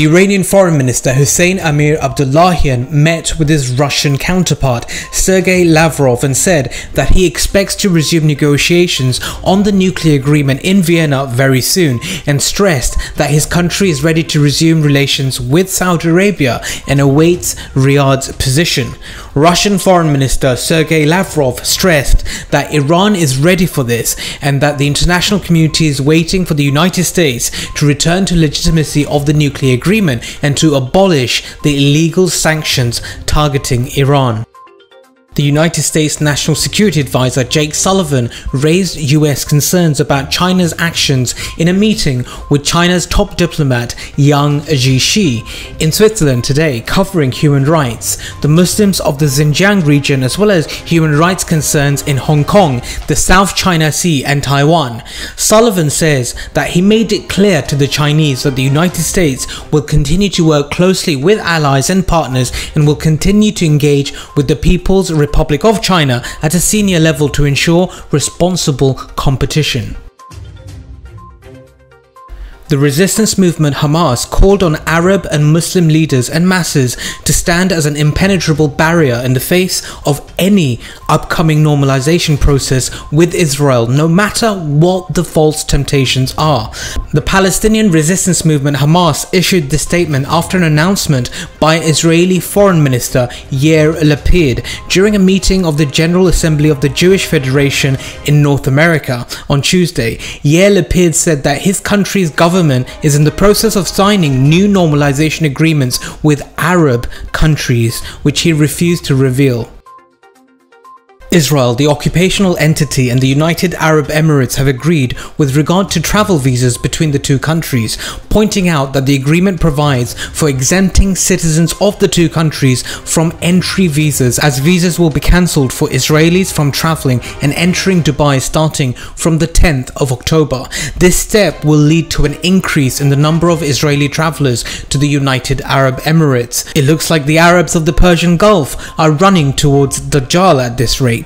The Iranian Foreign Minister Hossein Amir Abdullahian met with his Russian counterpart Sergei Lavrov and said that he expects to resume negotiations on the nuclear agreement in Vienna very soon, and stressed that his country is ready to resume relations with Saudi Arabia and awaits Riyadh's position. Russian Foreign Minister Sergei Lavrov stressed that Iran is ready for this and that the international community is waiting for the United States to return to legitimacy of the nuclear agreement and to abolish the illegal sanctions targeting Iran. The United States National Security Advisor Jake Sullivan raised US concerns about China's actions in a meeting with China's top diplomat Yang Jiechi in Switzerland today, covering human rights, the Muslims of the Xinjiang region, as well as human rights concerns in Hong Kong, the South China Sea and Taiwan. Sullivan says that he made it clear to the Chinese that the United States will continue to work closely with allies and partners and will continue to engage with the People's Republic of China at a senior level to ensure responsible competition. The resistance movement Hamas called on Arab and Muslim leaders and masses to stand as an impenetrable barrier in the face of any upcoming normalization process with Israel, no matter what the false temptations are. The Palestinian resistance movement Hamas issued this statement after an announcement by Israeli Foreign Minister Yair Lapid during a meeting of the General Assembly of the Jewish Federation in North America on Tuesday. Yair Lapid said that his country's government is in the process of signing new normalization agreements with Arab countries, which he refused to reveal. Israel, the occupational entity, and the United Arab Emirates have agreed with regard to travel visas between the two countries, pointing out that the agreement provides for exempting citizens of the two countries from entry visas, as visas will be cancelled for Israelis from travelling and entering Dubai starting from the 10th of October. This step will lead to an increase in the number of Israeli travellers to the United Arab Emirates. It looks like the Arabs of the Persian Gulf are running towards Dajjal at this rate.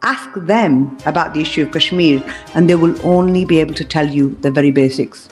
Ask them about the issue of Kashmir and they will only be able to tell you the very basics.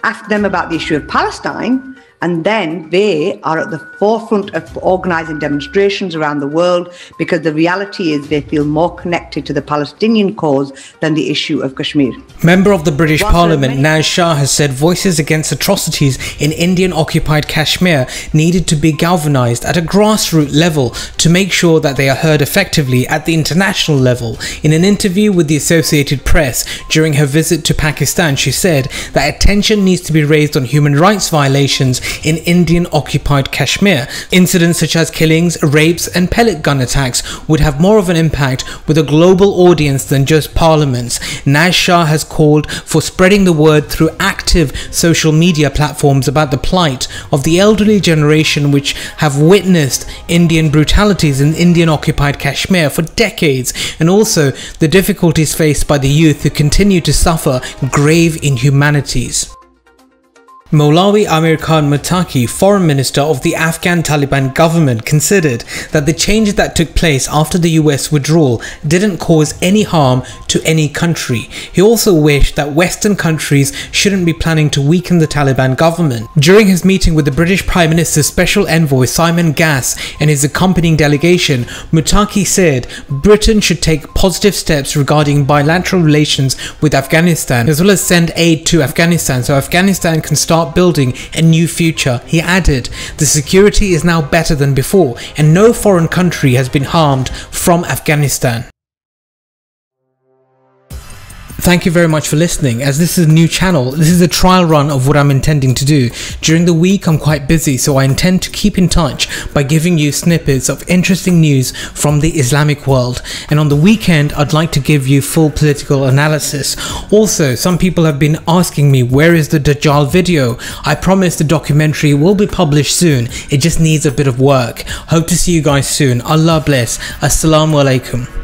Ask them about the issue of Palestine and then they are at the forefront of organising demonstrations around the world, because the reality is they feel more connected to the Palestinian cause than the issue of Kashmir. Member of the British Parliament Naz Shah has said voices against atrocities in Indian-occupied Kashmir needed to be galvanised at a grassroots level to make sure that they are heard effectively at the international level. In an interview with the Associated Press during her visit to Pakistan, she said that attention needs to be raised on human rights violations in Indian-occupied Kashmir. Incidents such as killings, rapes and pellet gun attacks would have more of an impact with a global audience than just parliaments. Naz Shah has called for spreading the word through active social media platforms about the plight of the elderly generation, which have witnessed Indian brutalities in Indian-occupied Kashmir for decades, and also the difficulties faced by the youth who continue to suffer grave inhumanities. Maulawi Amir Khan Muttaqi, Foreign Minister of the Afghan Taliban government, considered that the changes that took place after the US withdrawal didn't cause any harm to any country. He also wished that Western countries shouldn't be planning to weaken the Taliban government. During his meeting with the British Prime Minister's Special Envoy Simon Gass and his accompanying delegation, Muttaqi said Britain should take positive steps regarding bilateral relations with Afghanistan, as well as send aid to Afghanistan so Afghanistan can start building a new future. He added, "The security is now better than before and no foreign country has been harmed from Afghanistan." Thank you very much for listening. As this is a new channel, this is a trial run of what I'm intending to do. During the week I'm quite busy, so I intend to keep in touch by giving you snippets of interesting news from the Islamic world, and on the weekend I'd like to give you full political analysis. Also, some people have been asking me, where is the Dajjal video? I promise the documentary will be published soon, it just needs a bit of work. Hope to see you guys soon. Allah bless. Assalamu alaikum.